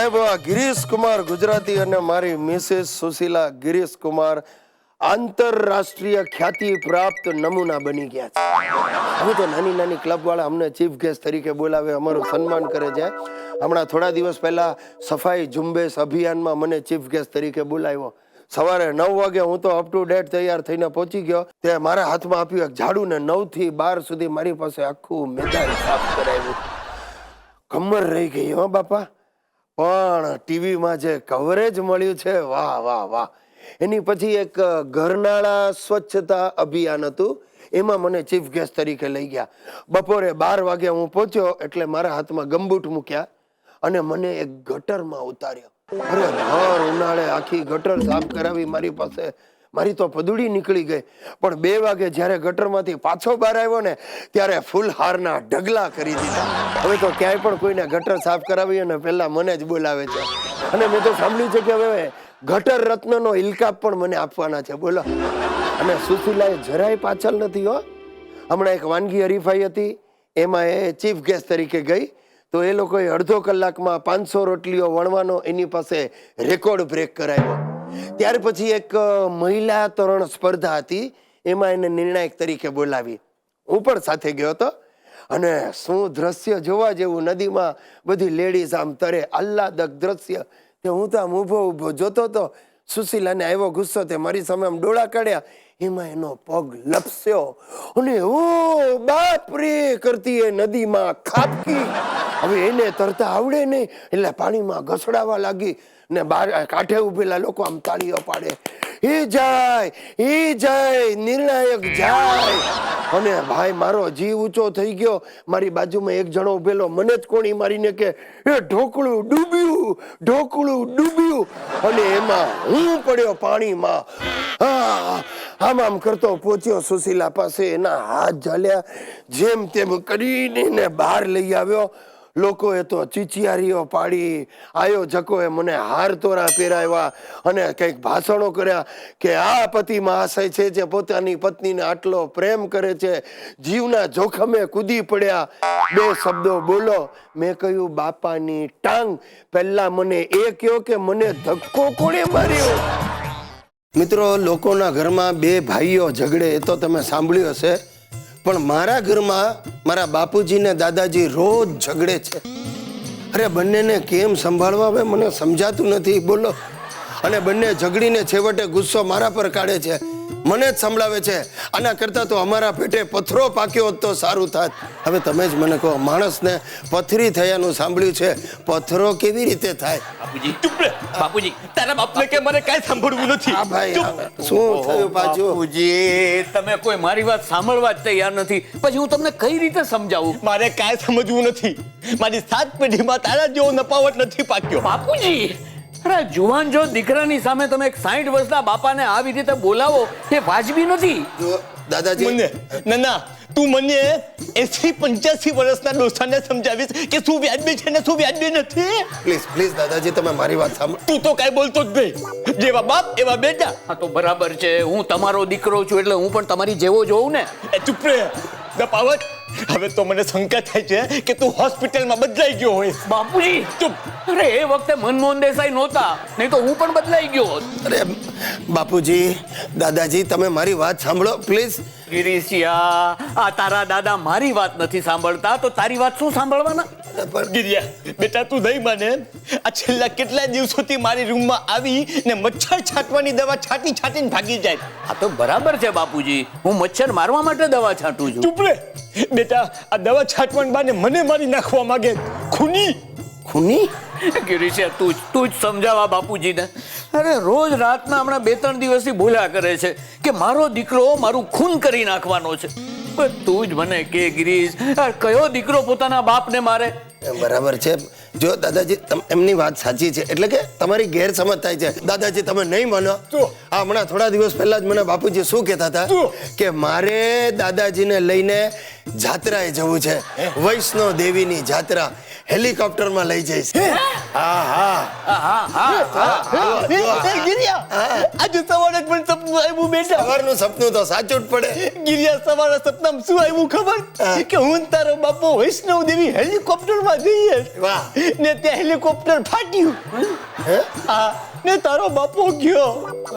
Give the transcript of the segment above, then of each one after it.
સાહેબ આ ગિરીશ કુમાર ગુજરાતી અને મારી મિસિસ સુશીલા ગિરીશ કુમાર આંતરરાષ્ટ્રીય ખ્યાતિ પ્રાપ્ત નમૂના બની ગયા છે। હું તો નાની નાની ક્લબ વાળા અમને ચીફ ગેસ્ટ તરીકે બોલાવે, અમારું સન્માન કરે છે। હમણાં થોડા દિવસ પહેલા સફાઈ ઝુંબેશ અભિયાનમાં મને ચીફ ગેસ્ટ તરીકે બોલાવ્યો। સવારે 9 વાગે હું તો અપ ટુ ડેટ તૈયાર થઈને પહોંચી ગયો। તે મારા હાથમાં આપ્યું એક ઝાડુ ને 9 થી 12 સુધી મારી પાસે આખું મેદાન સાફ કરાવ્યું। કમર રહી ગઈ હો બાપા, પણ ટીવીમાં જે કવરેજ મળ્યું છે, વાહ વાહ વાહ। એની પછી એક ઘરનાળા સ્વચ્છતા અભિયાન હતું, એમાં મને ચીફ ગેસ્ટ તરીકે લઈ ગયા। બપોરે 12 વાગે હું પહોંચ્યો એટલે મારા હાથમાં ગમબૂટ મૂક્યા અને મને એક ગટરમાં ઉતાર્યો। અરે ભર ઉનાળે આખી ગટર સાફ કરાવી મારી પાસે, મારી તો પદુડી નીકળી ગઈ। પણ 2 વાગે જ્યારે ગટરમાંથી પાછો બહાર આવ્યો ને ત્યારે ફૂલહારના ઢગલા કરી દીધા। હવે તો ક્યાંય પણ કોઈને ગટર સાફ કરાવી અને પહેલા મને જ બોલાવે છે। અને મેં તો સાંભળ્યું છે કે હવે ગટર રત્નનો ઇલકાબ પણ મને આપવાના છે, બોલો। અને સુશીલાએ જરાય પાછળ નથી હો। હમણાં એક વાનગી હરીફાઈ હતી, એમાં એ ચીફ ગેસ્ટ તરીકે ગઈ તો એ લોકોએ અડધો કલાકમાં 500 રોટલીઓ વણવાનો એની પાસે રેકોર્ડ બ્રેક કરાવ્યો। ત્યાર પછી એક મહિલા તરણ સ્પર્ધા હતી, એમાં એને નિર્ણાયક તરીકે બોલાવી। હું પણ સાથે ગયો હતો અને શું દ્રશ્ય જોવા જેવું, નદીમાં બધી લેડીઝ આમ તરે, આહલાદક દ્રશ્ય। તે હું તો આમ ઊભો જોતો હતો। સુશીલાને આવ્યો ગુસ્સો, તે મારી સામે આમ ડોળા કાઢ્યા, એમાં એનો પગ લપસ્યો અને ઓ બાપ રે કરતી એ નદીમાં ખાબકી। હવે એને તરતા આવડે નહીં એટલે પાણીમાં ઘસડાવા લાગી ને બહાર કાંઠે ઉભેલા લોકો આમ તાળીઓ પાડે, એ જાય નિર્ણાયક જાય। અને ભાઈ મારો જીવ ઊંચો થઈ ગયો। મારી બાજુમાં એક જણો ઉભેલો મને જ કોણી મારીને કે એ ઢોકળું ડૂબ્યું અને એમાં હું પડ્યો પાણીમાં। આમ કરતો પહોંચ્યો સુશીલા પાસે, એના હાથ ઝાલ્યા, જેમ તેમ કરીને બહાર લઈ આવ્યો। લોકોએ તો ચીચિયારીઓ પાડી, આયોજકોએ મને હાર તોરા પહેરાવ્યા અને કંઈક ભાષણો કર્યા કે આ પતિ મહાશય છે જે પોતાની પત્નીને આટલો પ્રેમ કરે છે, જીવના જોખમે કૂદી પડ્યા। 2 શબ્દો બોલો। મેં કહ્યું બાપાની ટાંગ, પહેલા મને એ કહ્યો કે મને ધક્કો કોણે માર્યો? મિત્રો, લોકોના ઘરમાં 2 ભાઈઓ ઝઘડે એ તો તમે સાંભળ્યું હશે, પણ મારા ઘરમાં મારા બાપુજી ને દાદાજી રોજ ઝઘડે છે। અરે બંનેને કેમ સંભાળવા હવે મને સમજાતું નથી, બોલો। અને બંને ઝઘડીને છેવટે ગુસ્સો મારા પર કાઢે છે, મને જ સંભળાવે છે। આના કરતા તો અમારા પેટે પથ્થરો પાક્યો હોત તો સારું થાત। હવે તમે જ મને કહો, માણસને પથરી થયાનું સાંભળ્યું છે, પથ્થરો કેવી રીતે થાય? બાપુજી ચૂપ રહે। બાપુજી તારા બાપને કે મને કાંઈ સાંભળવું નથી। હા ભાઈ, શું થયું પાછું? બાપુજી તમે કોઈ મારી વાત સાંભળવા જ તૈયાર નથી, પછી હું તમને કઈ રીતે સમજાવું? મારે કાંઈ સમજવું નથી। મારી 7 પેઢીમાં તારા જેવો નપાવટ નથી પાક્યો। બાપુજી અરે જુવાન જો દીકરાની સામે તમે એક 60 વર્ષના બાપાને આવી રીતે બોલાવો એ વાજબી નથી। જો દાદાજી, મને ના તું મને 80-85 વર્ષના ડોસાને સમજાવીશ કે શું વ્યાજબી છે ને શું વ્યાજબી નથી? પ્લીઝ દાદાજી, તમે મારી વાત સાંભળો। તું તો કાંઈ બોલતો જ નહીં, જેવા બાપ એવા બેટા। હા તો બરાબર છે, હું તમારો દીકરો છું એટલે હું પણ તમારી જેવો જોઉં ને। એ ચૂપ રહે નપાવટ। હવે તો મને શંકા થાય છે કે તું હોસ્પિટલમાં બદલાઈ ગયો હોય। બાપુજી ચૂપ। અરે એ વખતે મનમોહન દેસાઈ નહોતા, નહીં તો હું પણ બદલાઈ ગયો હોત। અરે બાપુજી, દાદાજી, તમે મારી વાત સાંભળો પ્લીઝ। ગિરીશિયા, આ તારા દાદા મારી વાત નથી સાંભળતા તો તારી વાત શું સાંભળવાના? ગિરિયા બેટા તું નહીં માને, આ છેલ્લા કેટલા દિવસોથી મારી રૂમમાં આવી ને મચ્છર છાંટવાની દવા છાંટીને ભાગી જાય। હા તો બરાબર છે બાપુજી, હું મચ્છર મારવા માટે દવા છાંટું છું। ચૂપ રે બેટા, આ દવા છાંટવાની બાને મને મારી નાખવા માંગે। ખૂની ગિરીશિયા તું જ સમજાવા બાપુજીને। અરે રોજ રાતના હમણાં 2-3 દિવસથી બોલ્યા કરે છે કે મારો દીકરો મારું ખૂન કરી નાખવાનો છે। પણ તું જ મને કે ગિરીશ, કયો દીકરો પોતાના બાપને મારે? બરાબર છે, જો દાદાજી એમની વાત સાચી છે, એટલે કે તમારી ગેરસમજ થાય છે। દાદાજી તમે નહીં માનો, આ હમણાં થોડા દિવસ પહેલા જ મને બાપુજી શું કહેતા હતા કે મારે દાદાજીને લઈને જાત્રાએ જવું છે, વૈષ્ણો દેવીની જાત્રા। હેલિકોપ્ટરમાં લઈ જઈશ। આજે સવારે પણ સપનું આવ્યું બેટા। સવારનું સપનું તો સાચું જ પડે। ગિરિયા સવારે સપનામાં શું આવ્યું ખબર? કે હું તારો બાપો વૈષ્ણવ દેવી હેલિકોપ્ટરમાં જઈએ। વાહ, ને ત્યાં હેલિકોપ્ટર ફાટ્યું. હા, ને તારો બાપો ગયો.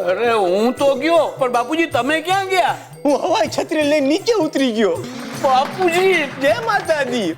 અરે હું તો ગયો, પણ બાપુજી તમે ક્યાં ગયા? હું હવાઈ છત્રી લઈને નીચે ઉતરી ગયો. બાપુજી જય માતાજી.